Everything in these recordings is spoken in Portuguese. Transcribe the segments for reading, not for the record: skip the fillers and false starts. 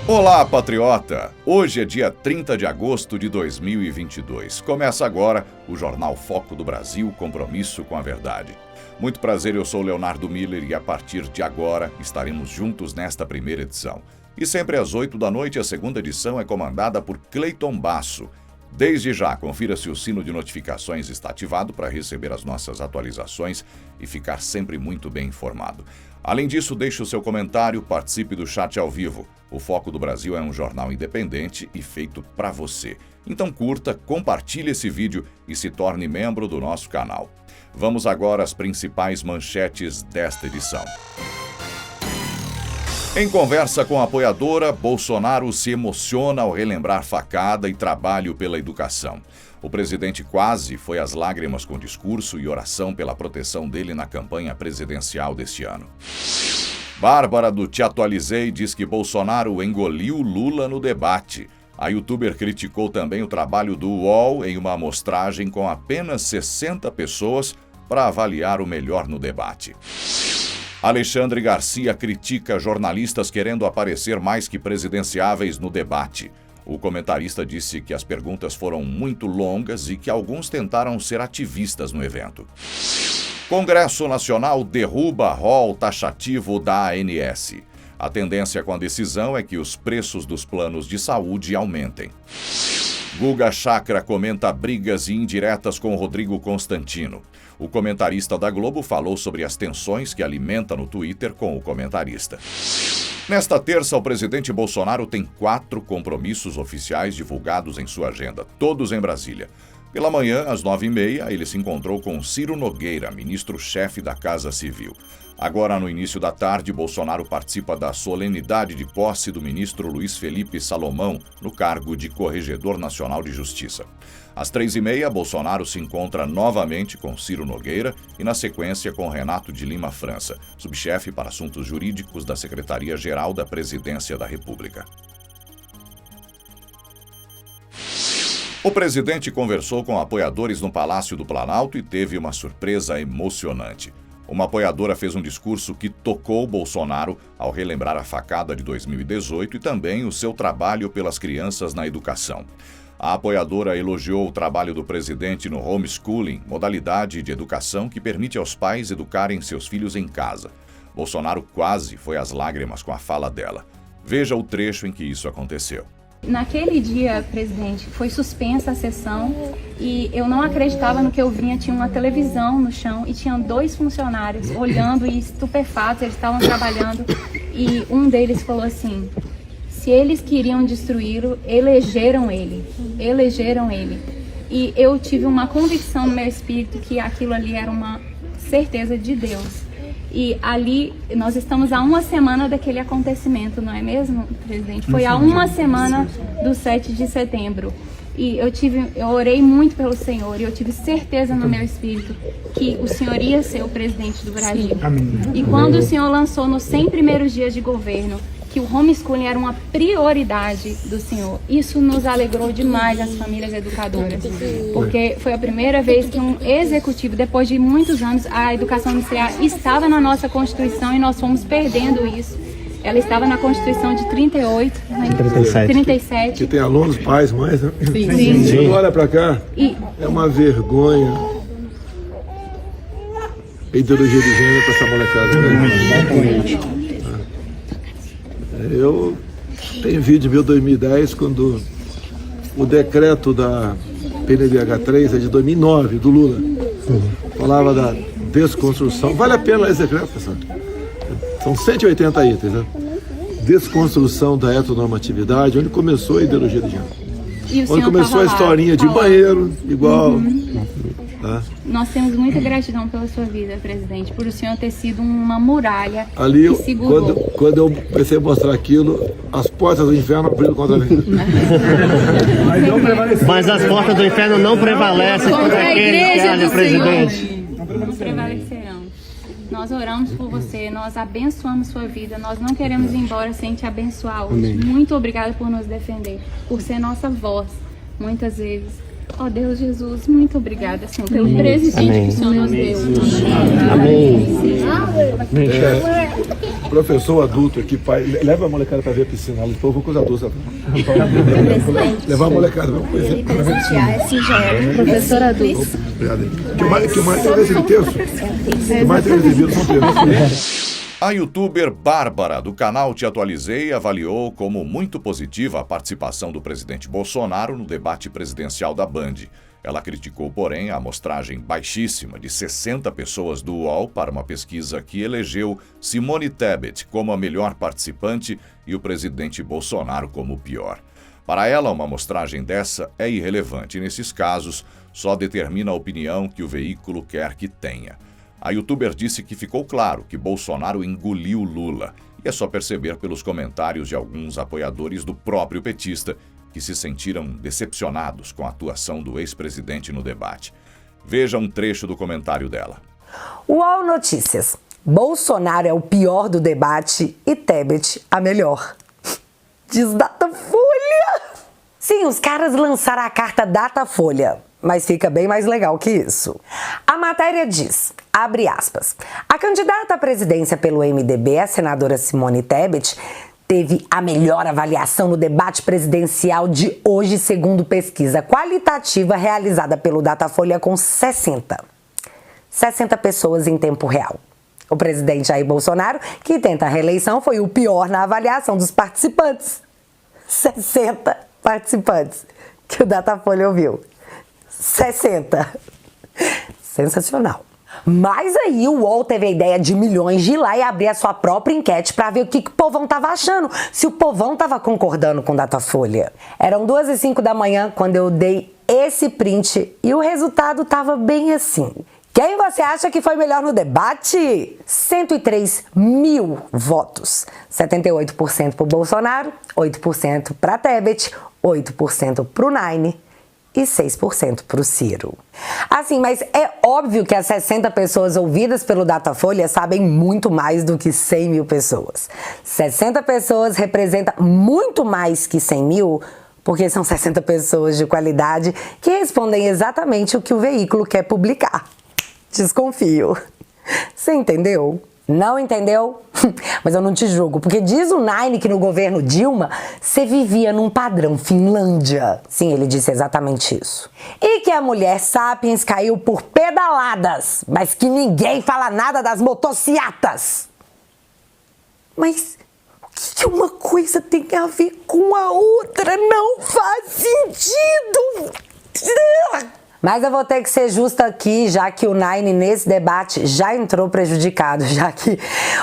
Olá, patriota! Hoje é dia 30 de agosto de 2022. Começa agora o Jornal Foco do Brasil, Compromisso com a Verdade. Muito prazer, eu sou Leonardo Miller e a partir de agora estaremos juntos nesta primeira edição. E sempre às 8 da noite, a segunda edição é comandada por Cleiton Basso. Desde já, confira se o sino de notificações está ativado para receber as nossas atualizações e ficar sempre muito bem informado. Além disso, deixe o seu comentário, participe do chat ao vivo. O Foco do Brasil é um jornal independente e feito para você. Então curta, compartilhe esse vídeo e se torne membro do nosso canal. Vamos agora às principais manchetes desta edição. Em conversa com a apoiadora, Bolsonaro se emociona ao relembrar facada e trabalho pela educação. O presidente quase foi às lágrimas com discurso e oração pela proteção dele na campanha presidencial deste ano. Bárbara do Te Atualizei diz que Bolsonaro engoliu Lula no debate. A youtuber criticou também o trabalho do UOL em uma amostragem com apenas 60 pessoas para avaliar o melhor no debate. Alexandre Garcia critica jornalistas querendo aparecer mais que presidenciáveis no debate. O comentarista disse que as perguntas foram muito longas e que alguns tentaram ser ativistas no evento. Congresso Nacional derruba rol taxativo da ANS. A tendência com a decisão é que os preços dos planos de saúde aumentem. Guga Chakra comenta brigas e indiretas com Rodrigo Constantino. O comentarista da Globo falou sobre as tensões que alimenta no Twitter com o comentarista. Nesta terça, o presidente Bolsonaro tem 4 compromissos oficiais divulgados em sua agenda, todos em Brasília. Pela manhã, às 9h30, ele se encontrou com Ciro Nogueira, ministro-chefe da Casa Civil. Agora, no início da tarde, Bolsonaro participa da solenidade de posse do ministro Luiz Felipe Salomão no cargo de Corregedor Nacional de Justiça. Às 3h30, Bolsonaro se encontra novamente com Ciro Nogueira e, na sequência, com Renato de Lima França, subchefe para assuntos jurídicos da Secretaria-Geral da Presidência da República. O presidente conversou com apoiadores no Palácio do Planalto e teve uma surpresa emocionante. Uma apoiadora fez um discurso que tocou Bolsonaro ao relembrar a facada de 2018 e também o seu trabalho pelas crianças na educação. A apoiadora elogiou o trabalho do presidente no homeschooling, modalidade de educação que permite aos pais educarem seus filhos em casa. Bolsonaro quase foi às lágrimas com a fala dela. Veja o trecho em que isso aconteceu. Naquele dia, presidente, foi suspensa a sessão e eu não acreditava no que eu vinha. Tinha uma televisão no chão e tinha 2 funcionários olhando e estupefatos, eles estavam trabalhando e um deles falou assim: se eles queriam destruí-lo, elegeram ele. E eu tive uma convicção no meu espírito que aquilo ali era uma certeza de Deus. E ali, nós estamos há 1 semana daquele acontecimento, não é mesmo, presidente? Foi há 1 semana do 7 de setembro. E eu orei muito pelo Senhor e eu tive certeza no meu espírito que o Senhor ia ser o presidente do Brasil. E quando o Senhor lançou nos 100 primeiros dias de governo que o homeschooling era uma prioridade do Senhor, isso nos alegrou demais, as famílias educadoras, porque foi a primeira vez que um executivo, depois de muitos anos, a educação inicial estava na nossa Constituição e nós fomos perdendo isso. Ela estava na Constituição de 38, 37. Que tem alunos, pais, mães, né? Sim. Olha pra cá, é uma vergonha a ideologia de gênero pra essa molecada, né? Eu tenho vídeo meu 2010, quando o decreto da PNDH3 é de 2009, do Lula. Falava da desconstrução. Vale a pena esse decreto, pessoal. São 180 itens, né? Desconstrução da heteronormatividade, onde começou a ideologia de gênero. Onde começou a historinha de banheiro, igual. Tá? Nós temos muita gratidão pela sua vida, presidente, por o senhor ter sido uma muralha ali, que segurou. Quando eu comecei a mostrar aquilo, as portas do inferno abriram contra mim. Mas as portas do inferno não prevalecem contra aqueles que há, presidente. Não prevalecerão. Nós oramos por você, nós abençoamos sua vida, nós não queremos ir embora sem te abençoar hoje. Muito obrigada por nos defender, por ser nossa voz, muitas vezes. Ó Deus Jesus, muito obrigada, Senhor, pelo presente que o Senhor nos deu. Amém. Amém. professor adulto aqui, pai, leva a molecada para ver a piscina ali, depois eu vou com os adultos. Levar a molecada, vamos conhecer. Professor adulto. Que mais tem nesse texto? Que mais tem nesse vídeo são textos. A youtuber Bárbara, do canal Te Atualizei, avaliou como muito positiva a participação do presidente Bolsonaro no debate presidencial da Band. Ela criticou, porém, a amostragem baixíssima de 60 pessoas do UOL para uma pesquisa que elegeu Simone Tebet como a melhor participante e o presidente Bolsonaro como o pior. Para ela, uma amostragem dessa é irrelevante. Nesses casos, só determina a opinião que o veículo quer que tenha. A youtuber disse que ficou claro que Bolsonaro engoliu Lula. E é só perceber pelos comentários de alguns apoiadores do próprio petista que se sentiram decepcionados com a atuação do ex-presidente no debate. Veja um trecho do comentário dela. UOL Notícias. Bolsonaro é o pior do debate e Tebet a melhor. Diz Datafolha. Sim, os caras lançaram a carta Datafolha, mas fica bem mais legal que isso. A matéria diz, abre aspas, a candidata à presidência pelo MDB, a senadora Simone Tebet, teve a melhor avaliação no debate presidencial de hoje, segundo pesquisa qualitativa realizada pelo Datafolha com 60 pessoas em tempo real. O presidente Jair Bolsonaro, que tenta a reeleição, foi o pior na avaliação dos participantes. 60 participantes que o Datafolha ouviu. 60. Sensacional. Mas aí o UOL teve a ideia de milhões de ir lá e abrir a sua própria enquete para ver o que o povão tava achando, se o povão tava concordando com o Datafolha. Eram 2h05 da manhã quando eu dei esse print e o resultado tava bem assim. Quem você acha que foi melhor no debate? 103 mil votos. 78% pro Bolsonaro, 8% pra Tebet, 8% pro Nine e 6% para o Ciro. Assim, mas é óbvio que as 60 pessoas ouvidas pelo Datafolha sabem muito mais do que 100 mil pessoas. 60 pessoas representa muito mais que 100 mil, porque são 60 pessoas de qualidade que respondem exatamente o que o veículo quer publicar. Desconfio. Você entendeu? Não entendeu? Mas eu não te julgo, porque diz o Nine que no governo Dilma você vivia num padrão Finlândia. Sim, ele disse exatamente isso. E que a mulher Sapiens caiu por pedaladas, mas que ninguém fala nada das motociatas. Mas o que uma coisa tem a ver com a outra? Não faz sentido! Mas eu vou ter que ser justa aqui, já que o Nine, nesse debate, já entrou prejudicado, já que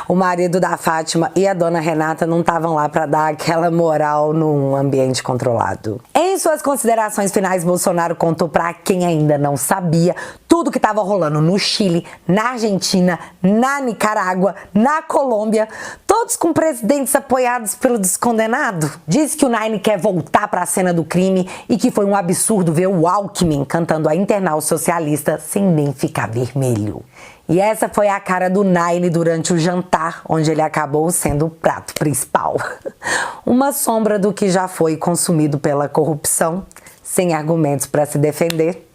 o marido da Fátima e a dona Renata não estavam lá para dar aquela moral num ambiente controlado. Em suas considerações finais, Bolsonaro contou para quem ainda não sabia tudo que estava rolando no Chile, na Argentina, na Nicarágua, na Colômbia, todos com presidentes apoiados pelo descondenado. Disse que o Nine quer voltar para a cena do crime e que foi um absurdo ver o Alckmin cantando a Internal Socialista sem nem ficar vermelho. E essa foi a cara do Nine durante o jantar, onde ele acabou sendo o prato principal. Uma sombra do que já foi consumido pela corrupção, sem argumentos para se defender.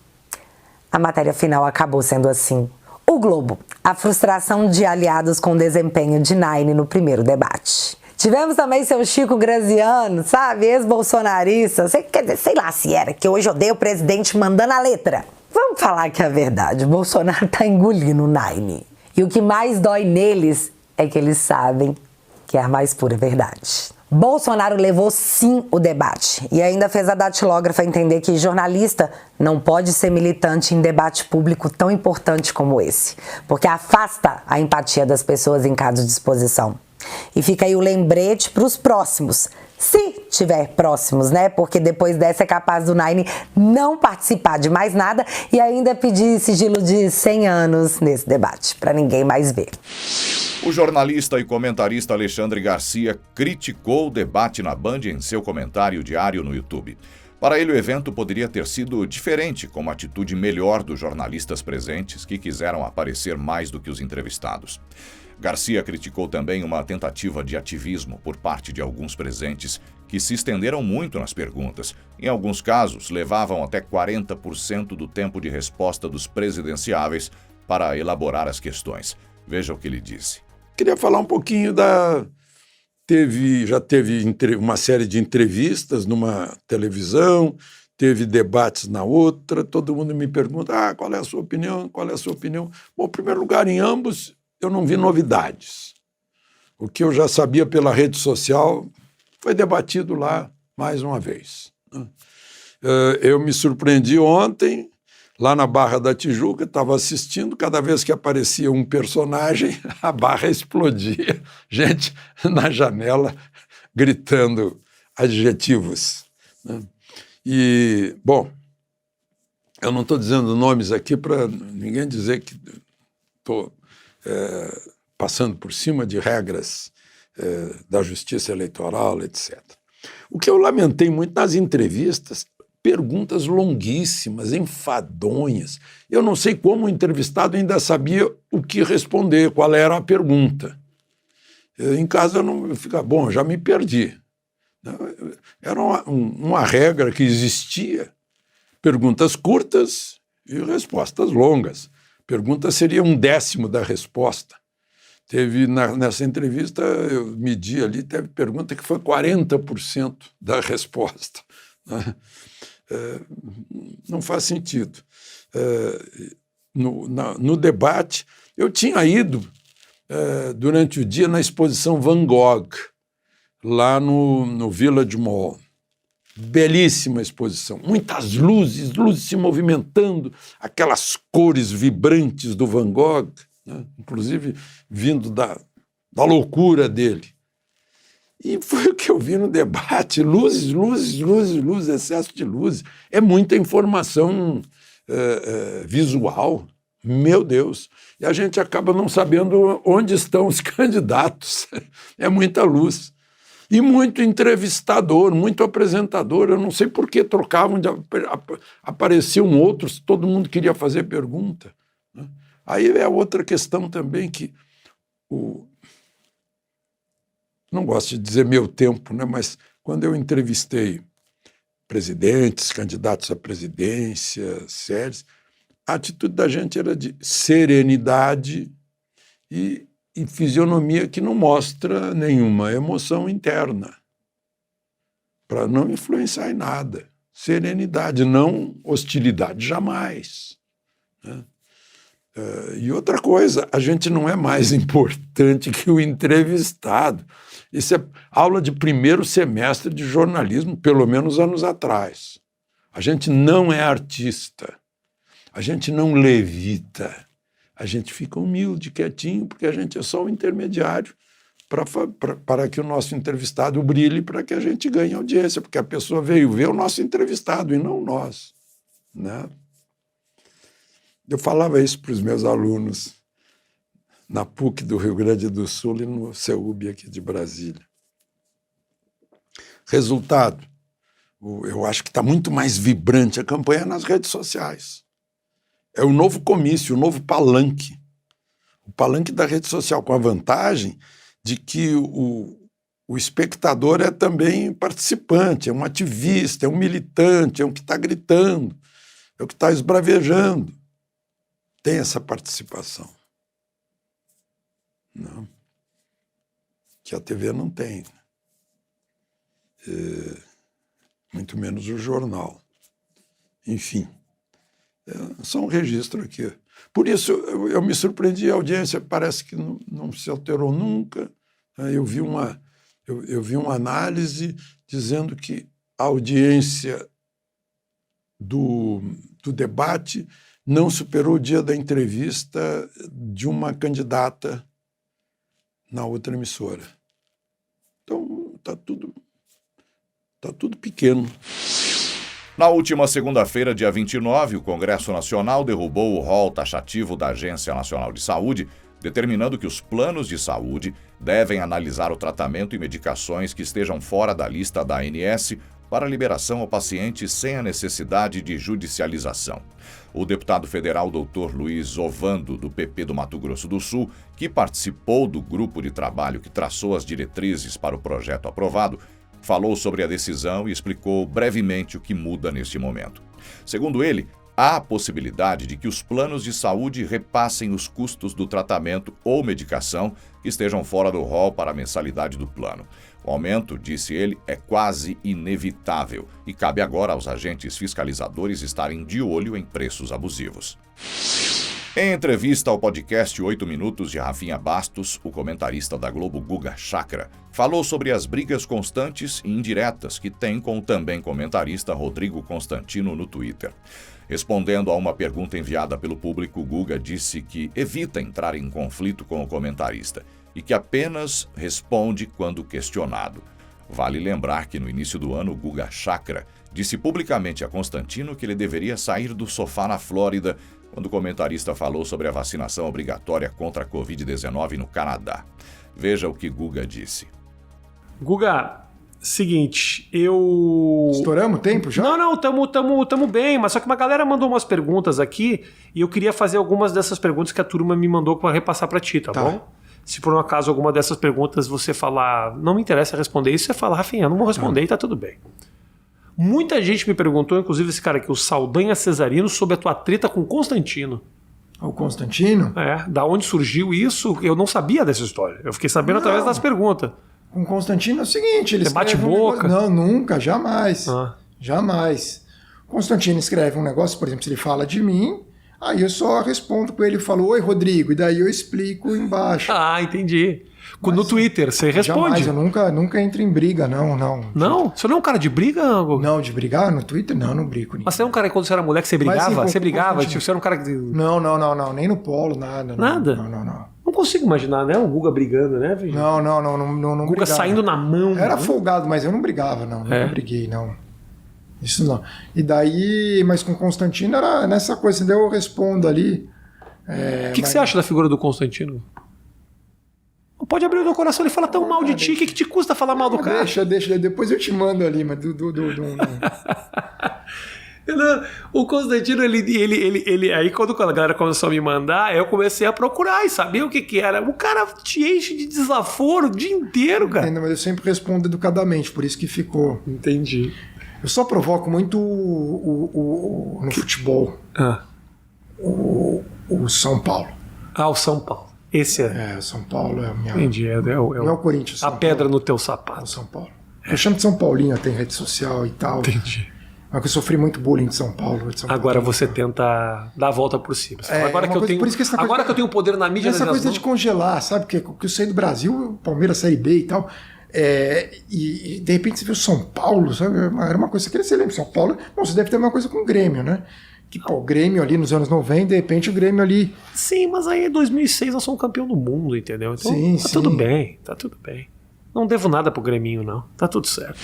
A matéria final acabou sendo assim. O Globo, a frustração de aliados com o desempenho de Nine no primeiro debate. Tivemos também seu Chico Graziano, sabe, ex-bolsonarista, sei lá se era, que hoje odeia o presidente mandando a letra. Vamos falar que é a verdade, o Bolsonaro tá engolindo o Nine. E o que mais dói neles é que eles sabem que é a mais pura verdade. Bolsonaro levou sim o debate e ainda fez a datilógrafa entender que jornalista não pode ser militante em debate público tão importante como esse, porque afasta a empatia das pessoas em caso de exposição. E fica aí o lembrete para os próximos, se tiver próximos, né? Porque depois dessa é capaz do Nine não participar de mais nada e ainda pedir sigilo de 100 anos nesse debate, para ninguém mais ver. O jornalista e comentarista Alexandre Garcia criticou o debate na Band em seu comentário diário no YouTube. Para ele, o evento poderia ter sido diferente, com uma atitude melhor dos jornalistas presentes que quiseram aparecer mais do que os entrevistados. Garcia criticou também uma tentativa de ativismo por parte de alguns presentes que se estenderam muito nas perguntas. Em alguns casos, levavam até 40% do tempo de resposta dos presidenciáveis para elaborar as questões. Veja o que ele disse. queria falar um pouquinho já teve uma série de entrevistas numa televisão, teve debates na outra, todo mundo me pergunta, qual é a sua opinião, qual é a sua opinião? Bom, em primeiro lugar, em ambos, eu não vi novidades. O que eu já sabia pela rede social foi debatido lá mais uma vez. Eu me surpreendi ontem, lá na Barra da Tijuca, estava assistindo, cada vez que aparecia um personagem, a barra explodia, gente na janela gritando adjetivos, né? E, bom, eu não estou dizendo nomes aqui para ninguém dizer que estou passando por cima de regras da justiça eleitoral, etc. O que eu lamentei muito nas entrevistas, perguntas longuíssimas, enfadonhas. Eu não sei como o entrevistado ainda sabia o que responder, qual era a pergunta. Em casa eu fica bom, já me perdi. Era uma regra que existia. Perguntas curtas e respostas longas. Pergunta seria 1/10 da resposta. Teve, nessa entrevista, eu medi ali, teve pergunta que foi 40% da resposta. Não faz sentido. No debate, eu tinha ido durante o dia na exposição Van Gogh, lá no Village Mall. Belíssima exposição, muitas luzes se movimentando, aquelas cores vibrantes do Van Gogh, né? Inclusive vindo da loucura dele. E foi o que eu vi no debate, luzes, excesso de luzes. É muita informação visual, meu Deus. E a gente acaba não sabendo onde estão os candidatos. É muita luz. E muito entrevistador, muito apresentador. Eu não sei por que trocavam, apareciam outros, todo mundo queria fazer pergunta. Aí é outra questão também que não gosto de dizer meu tempo, né? Mas quando eu entrevistei presidentes, candidatos à presidência, sérios, a atitude da gente era de serenidade e fisionomia que não mostra nenhuma emoção interna, para não influenciar em nada. Serenidade, não hostilidade, jamais. Né? E outra coisa, a gente não é mais importante que o entrevistado. Isso é aula de primeiro semestre de jornalismo, pelo menos anos atrás. A gente não é artista, a gente não levita, a gente fica humilde, quietinho, porque a gente é só o intermediário para que o nosso entrevistado brilhe, para que a gente ganhe audiência, porque a pessoa veio ver o nosso entrevistado e não nós, né? Eu falava isso para os meus alunos na PUC do Rio Grande do Sul e no CEUB aqui de Brasília. Resultado, eu acho que está muito mais vibrante a campanha nas redes sociais. É o novo comício, o novo palanque. O palanque da rede social, com a vantagem de que o espectador é também participante, é um ativista, é um militante, é um que está gritando, é o que está esbravejando. Tem essa participação. Não. Que a TV não tem. Muito menos o jornal. Enfim. Só um registro aqui. Por isso, eu me surpreendi, a audiência parece que não se alterou nunca. Eu vi uma análise dizendo que a audiência do debate não superou o dia da entrevista de uma candidata na outra emissora. Então, está tudo pequeno. Na última segunda-feira, dia 29, o Congresso Nacional derrubou o rol taxativo da Agência Nacional de Saúde, determinando que os planos de saúde devem analisar o tratamento e medicações que estejam fora da lista da ANS para liberação ao paciente sem a necessidade de judicialização. O deputado federal Dr. Luiz Ovando, do PP do Mato Grosso do Sul, que participou do grupo de trabalho que traçou as diretrizes para o projeto aprovado, falou sobre a decisão e explicou brevemente o que muda neste momento. Segundo ele, há a possibilidade de que os planos de saúde repassem os custos do tratamento ou medicação que estejam fora do rol para a mensalidade do plano. O aumento, disse ele, é quase inevitável e cabe agora aos agentes fiscalizadores estarem de olho em preços abusivos. Em entrevista ao podcast 8 Minutos de Rafinha Bastos, o comentarista da Globo Guga Chakra falou sobre as brigas constantes e indiretas que tem com o também comentarista Rodrigo Constantino no Twitter. Respondendo a uma pergunta enviada pelo público, Guga disse que evita entrar em conflito com o comentarista e que apenas responde quando questionado. Vale lembrar que no início do ano, Guga Chakra disse publicamente a Constantino que ele deveria sair do sofá na Flórida quando o comentarista falou sobre a vacinação obrigatória contra a Covid-19 no Canadá. Veja o que Guga disse. Guga, seguinte, eu... Estouramos o tempo já? Não, tamo bem, mas só que uma galera mandou umas perguntas aqui e eu queria fazer algumas dessas perguntas que a turma me mandou para repassar para ti, tá bom? Se por um acaso alguma dessas perguntas você falar, não me interessa responder isso, você fala, Rafinha, eu não vou responder e tá tudo bem. Muita gente me perguntou, inclusive esse cara aqui, o Saldanha Cesarino, sobre a tua treta com o Constantino. O Constantino? Da onde surgiu isso? Eu não sabia dessa história. Eu fiquei sabendo através das perguntas. Com o Constantino é o seguinte, ele bate escreve boca? Não, nunca, jamais. Jamais. O Constantino escreve um negócio, por exemplo, se ele fala de mim, aí eu só respondo com ele e falo, oi, Rodrigo, e daí eu explico embaixo. Entendi. No Twitter, você responde? Jamais, eu nunca entro em briga, não. Não? Você não é um cara de briga, Hugo? Não, de brigar no Twitter, não brigo com ninguém. Mas você é um cara que quando você era mulher que você brigava? Mas, sim, você brigava? Tipo, você era um cara que... Não, nem no polo, nada. Nada? Não. Não consigo imaginar, né? O Guga brigando, né, Virgínia? Não Guga brigava. saindo na mão. Era folgado, mas eu não brigava, não. Nunca briguei, não. Isso não. E daí, mas com o Constantino era nessa coisa, daí eu respondo ali. O que você acha da figura do Constantino? Pode abrir o teu coração, ele fala tão mal de ti, o que te custa falar mal do cara? Deixa, depois eu te mando ali, mas O Constantino, ele aí quando a galera começou a me mandar, eu comecei a procurar e saber o que era. O cara te enche de desaforo o dia inteiro, cara. Entendo, mas eu sempre respondo educadamente, por isso que ficou. Entendi. Eu só provoco muito no futebol. O São Paulo. O São Paulo. Esse é. O São Paulo é a minha. Entendi. Não é o Corinthians. A pedra no teu sapato. É o São Paulo. Eu chamo de São Paulinho, tem rede social e tal. Entendi. Mas eu sofri muito bullying de São Paulo. Agora você tenta dar a volta por cima. Agora que eu tenho poder na mídia... Essa coisa de congelar, sabe? Que eu saí do Brasil, Palmeiras Série B e tal... e de repente você vê o São Paulo, sabe? Era uma coisa que você lembra. São Paulo, você deve ter uma coisa com o Grêmio, né? Que o Grêmio ali nos anos 90, de repente o Grêmio ali... Sim, mas aí em 2006 nós somos campeão do mundo, entendeu? Então tá tudo bem. Não devo nada pro Grêmio, não. Tá tudo certo.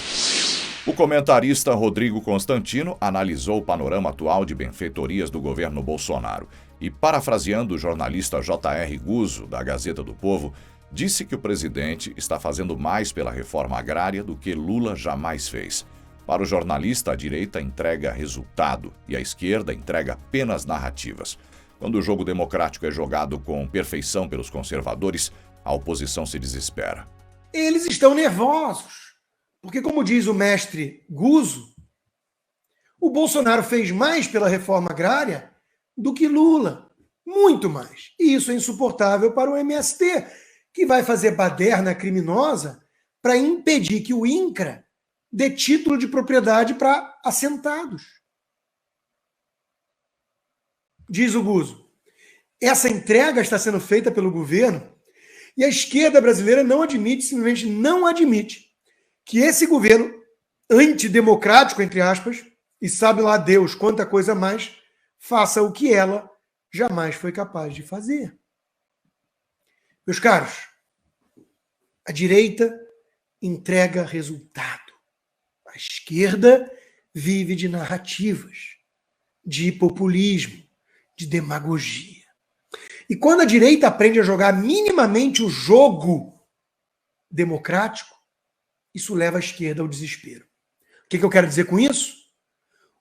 O comentarista Rodrigo Constantino analisou o panorama atual de benfeitorias do governo Bolsonaro e, parafraseando o jornalista J.R. Guzzo, da Gazeta do Povo, disse que o presidente está fazendo mais pela reforma agrária do que Lula jamais fez. Para o jornalista, a direita entrega resultado e a esquerda entrega apenas narrativas. Quando o jogo democrático é jogado com perfeição pelos conservadores, a oposição se desespera. Eles estão nervosos, porque, como diz o mestre Guzzo, o Bolsonaro fez mais pela reforma agrária do que Lula, muito mais. E isso é insuportável para o MST, que vai fazer baderna criminosa para impedir que o INCRA dê título de propriedade para assentados. Diz o Guzzo. Essa entrega está sendo feita pelo governo e a esquerda brasileira não admite, simplesmente não admite, que esse governo antidemocrático, entre aspas, e sabe lá Deus quanta coisa mais, faça o que ela jamais foi capaz de fazer. Meus caros, a direita entrega resultado. A esquerda vive de narrativas, de populismo, de demagogia. E quando a direita aprende a jogar minimamente o jogo democrático, isso leva a esquerda ao desespero. O que eu quero dizer com isso?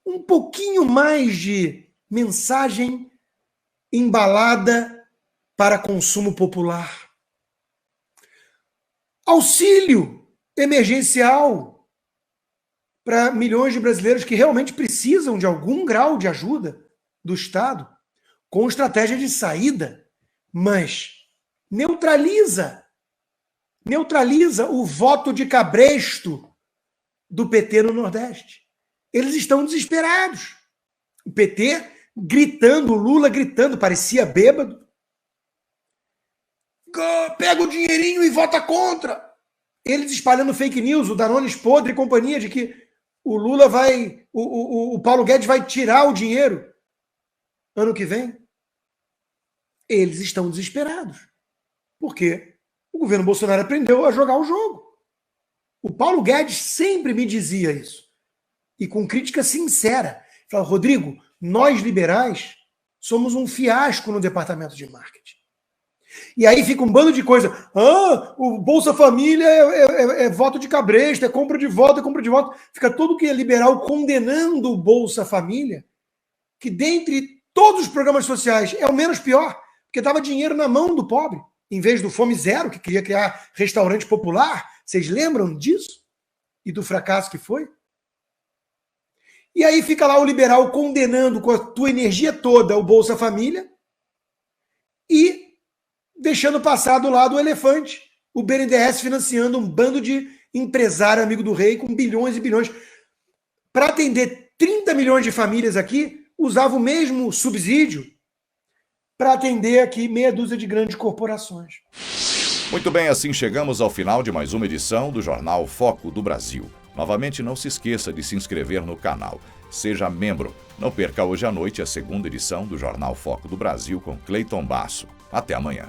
Um pouquinho mais de mensagem embalada para consumo popular. Auxílio emergencial para milhões de brasileiros que realmente precisam de algum grau de ajuda do Estado com estratégia de saída, mas neutraliza o voto de cabresto do PT no Nordeste. Eles estão desesperados. O PT gritando, o Lula gritando, parecia bêbado. Pega o dinheirinho e vota contra. Eles espalhando fake news, o Danones podre e companhia, de que o Lula vai, o Paulo Guedes vai tirar o dinheiro ano que vem. Eles estão desesperados. Por quê? O governo Bolsonaro aprendeu a jogar o jogo. O Paulo Guedes sempre me dizia isso. E com crítica sincera. Falava, Rodrigo, nós liberais somos um fiasco no departamento de marketing. E aí fica um bando de coisa. O Bolsa Família é voto de cabresto, é compra de voto, é compra de voto. Fica todo que é liberal condenando o Bolsa Família, que dentre todos os programas sociais é o menos pior, porque dava dinheiro na mão do pobre, em vez do Fome Zero, que queria criar restaurante popular. Vocês lembram disso? E do fracasso que foi? E aí fica lá o liberal condenando com a tua energia toda o Bolsa Família e deixando passar do lado o elefante, o BNDES financiando um bando de empresário amigo do rei com bilhões e bilhões. Para atender 30 milhões de famílias aqui, usava o mesmo subsídio para atender aqui meia dúzia de grandes corporações. Muito bem, assim chegamos ao final de mais uma edição do Jornal Foco do Brasil. Novamente, não se esqueça de se inscrever no canal. Seja membro. Não perca hoje à noite a segunda edição do Jornal Foco do Brasil com Cleiton Basso. Até amanhã.